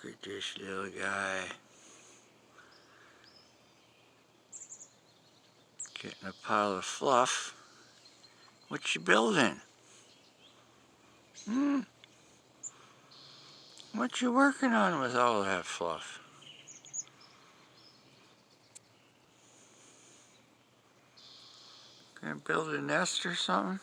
Look at this little guy. Getting a pile of fluff. What you building? What you working on with all that fluff? Gonna build a nest or something?